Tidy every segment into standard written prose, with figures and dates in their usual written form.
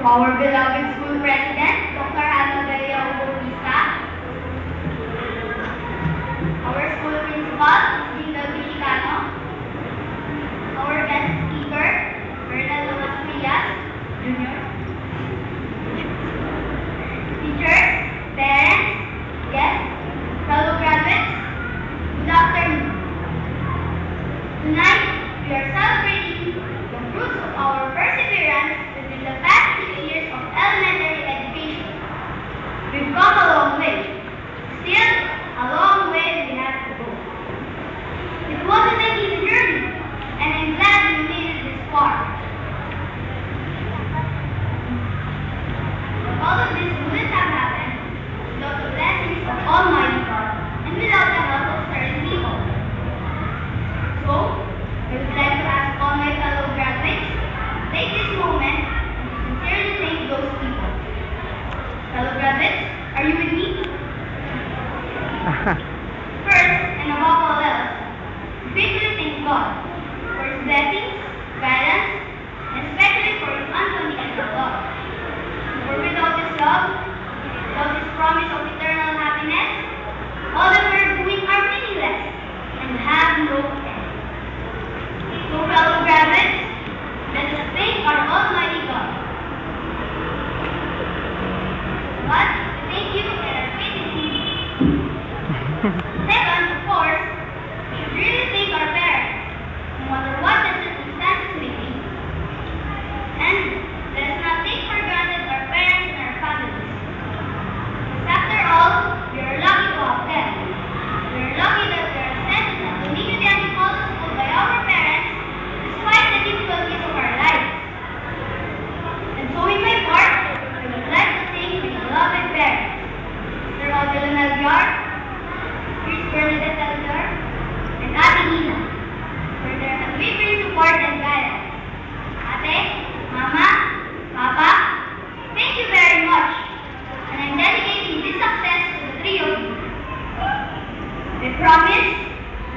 Our beloved school president, Dr. Alma Galileo Bautista, our school principal, Linda Villicano, our guest speaker, Bernal Lomas Frias, Jr., teachers, parents, guests, fellow graduates, good afternoon. Tonight, we are celebrating the fruits of our perseverance within the past 6 years of elementary education. We've come a long way. Still, a long way we have to go. It wasn't an easy journey, and I'm glad we made it this far. But all of this wouldn't have happened without the blessings of Almighty God and without the help of certain people. So, we would like to ask all my fellow graduates to take this moment and sincerely thank those people. Fellow graduates, are you with me? First, and above all else, we gratefully thank God for His blessings, guidance, and especially for His unconditional love. For without His love, without His promise of eternal happiness, all that we're doing are meaningless and have no end. So, fellow graduates, let us thank our Almighty God. God, we thank you and our faith in you. Second, of course, we should really thank our parents, no matter what the circumstances may be. And let us not take for granted our parents and our families. Because after all, we are lucky to have them. We are lucky that we are sent to the community agricultural school by our parents, despite the difficulties of our lives. And so in my part, I would like to thank my beloved parents, Sir Odilo Nalbiar, Miss Bernadette Algar, and Ate Nina, for their unwavering support and guidance. Ate, Mama, Papa, thank you very much, and I'm dedicating this success to the three of you. I promise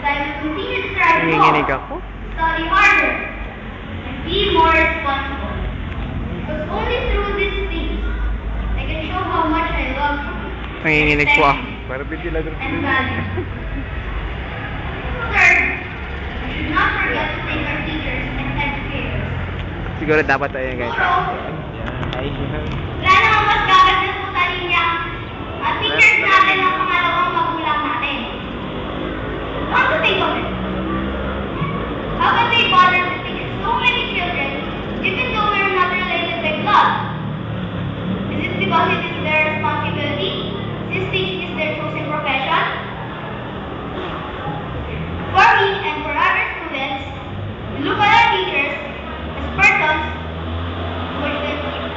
that I will continue to strive more, study harder, and be more responsible. Because only through these things, I can show how much I love you. Nanginginig po ako. And value. Third, we should not forget to thank our teachers and educators. Siguro dapat tayo guys. Wala namang mas gagat na po sa linya ang teachers natin ang pangalawang magulang natin. Come to think of it, how can they bother to teach so many children even though we're not related by blood? Is it because it is their responsibility, since teaching is their chosen profession? For me and for other students, we look at our teachers as persons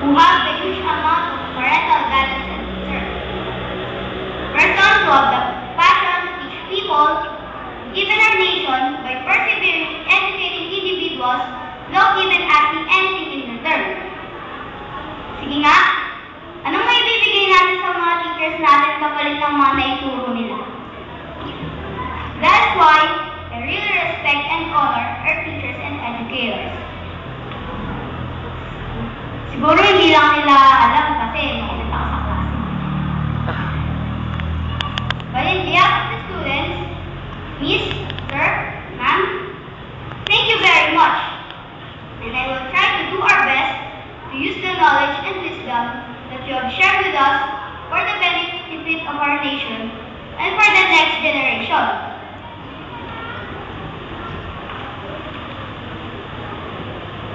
who have the huge amount of parental guidance and concern. Persons who have the passion to teach people, even our nation, by persevering educating individuals without even asking anything in return. Sige nga, anong may bibigay natin sa mga teachers natin kapalit ng mga naituro nila? That is why I really respect and honor our teachers and educators. Siguro hindi lang nila alam kasi makulit ako sa klase. But in behalf of the students, Miss, Sir, Ma'am, thank you very much. And I will try to do our best to use the knowledge and wisdom that you have shared with us for the benefit of our nation and for the next generation.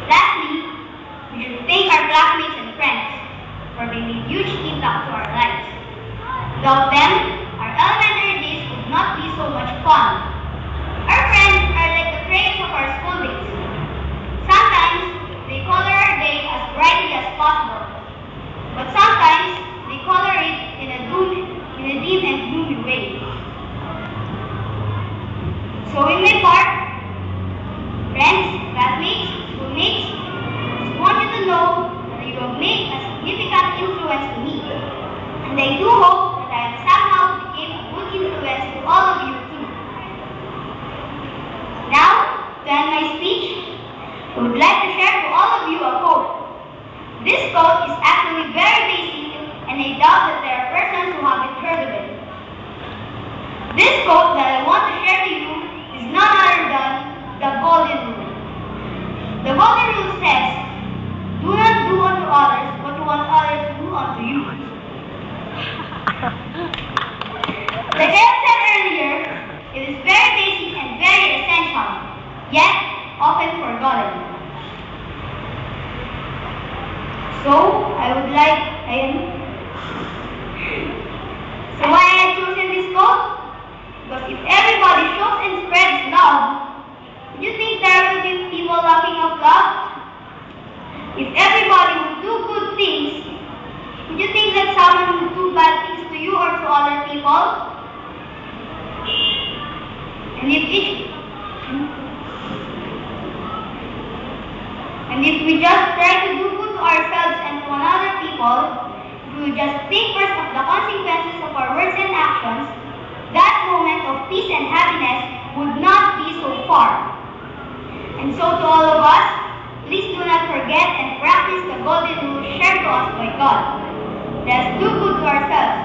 Lastly, we should thank our classmates and friends for being a huge impact to our lives. Without them, our elementary days would not be so much fun. Our friends are like the craze of our school days. Sometimes, they color our day as brightly as possible. But sometimes, they color it in a dim and gloomy way. So in my part, friends, classmates, schoolmates, I just want you to know that you have made a significant influence to me. And I do hope that I have somehow became a good influence to all of you too. quote is actually very basic, and I doubt that there are persons who haven't heard of it. This quote that I want to share to you is none other than the Golden Rule. The Golden Rule says, do not do unto others what you want others to do unto you. Like I have said earlier, it is very basic and very essential, yet often forgotten. So why I have chosen this quote? Because if everybody shows and spreads love, do you think there will be people lacking of love? If everybody would do good things, do you think that someone would do bad things to you or to other people? And if we just try to do good to ourselves and to other people, if we would just think first of the consequences of our words and actions, that moment of peace and happiness would not be so far. And so to all of us, please do not forget and practice the Golden Rule shared to us by God. Let us do good to ourselves